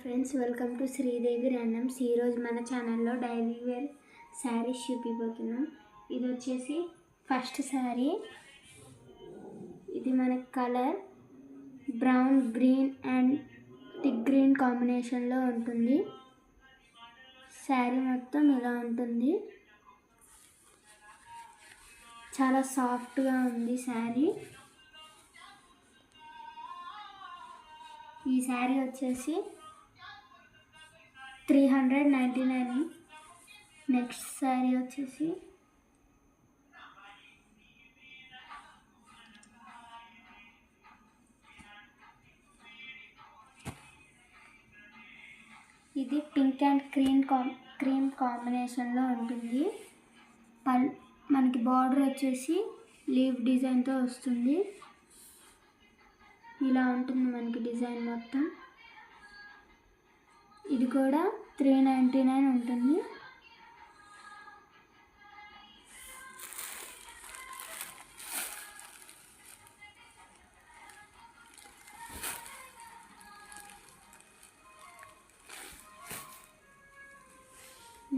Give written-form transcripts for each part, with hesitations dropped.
Friends, welcome to Sridevi randoms. ఈరోజు మన ఛానల్లో డైలీ వేర్ శారీస్ చూపిపోతున్నాం. ఇది వచ్చేసి ఫస్ట్ శారీ. ఇది మన colour brown, green and thick green కాంబినేషన్లో ఉంటుంది. శారీ మొత్తం ఇలా ఉంటుంది. చాలా సాఫ్ట్గా ఉంది శారీ. ఈ శారీ వచ్చేసి 399. నెక్స్ట్ శారీ వచ్చేసి ఇది పింక్ అండ్ క్రీమ్ కాంబినేషన్లో ఉంటుంది. మనకి బార్డర్ వచ్చేసి లీవ్ డిజైన్తో వస్తుంది. ఇలా ఉంటుంది మనకి డిజైన్ మొత్తం. ఇది కూడా 399 ఉంటుంది.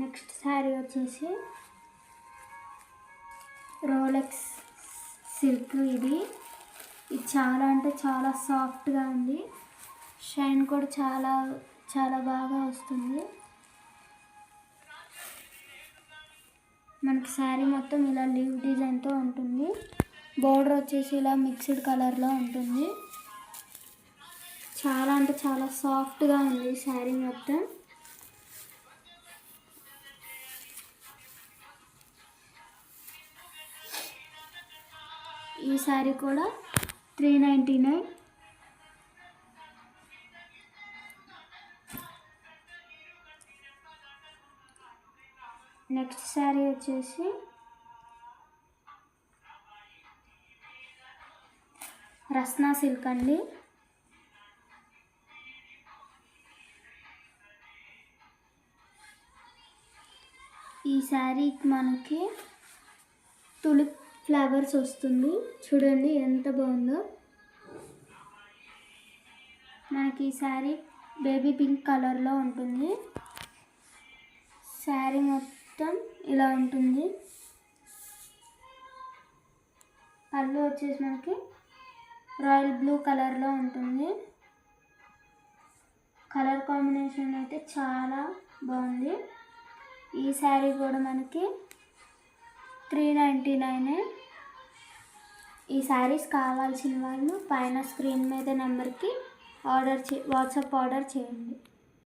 నెక్స్ట్ శారీ వచ్చేసి రోలెక్స్ సిల్క్. ఇది చాలా అంటే చాలా సాఫ్ట్గా ఉంది. షైన్ కూడా చాలా బాగా వస్తుంది. మనకి శారీ మొత్తం ఇలా లీవ్ డిజైన్తో ఉంటుంది. బోర్డర్ వచ్చేసి ఇలా మిక్స్డ్ కలర్లో ఉంటుంది. చాలా అంటే చాలా సాఫ్ట్గా ఉంది శారీ మొత్తం. ఈ శారీ కూడా 399. నెక్స్ట్ శారీ వచ్చేసి రస్నా సిల్క్ అండి. ఈ శారీకి మనకి తులిప్ ఫ్లవర్స్ వస్తుంది. చూడండి ఎంత బాగుందో. మనకి ఈ శారీ బేబీ పింక్ కలర్లో ఉంటుంది. శారీ మొత్తం ఇలా ఉంటుంది. పళ్ళు వచ్చేసి మనకి రాయల్ బ్లూ కలర్లో ఉంటుంది. కలర్ కాంబినేషన్ అయితే చాలా బాగుంది. ఈ శారీ కూడా మనకి 399. ఈ శారీస్ కావాల్సిన వాళ్ళు పైన స్క్రీన్ మీద నెంబర్కి వాట్సాప్ ఆర్డర్ చేయండి.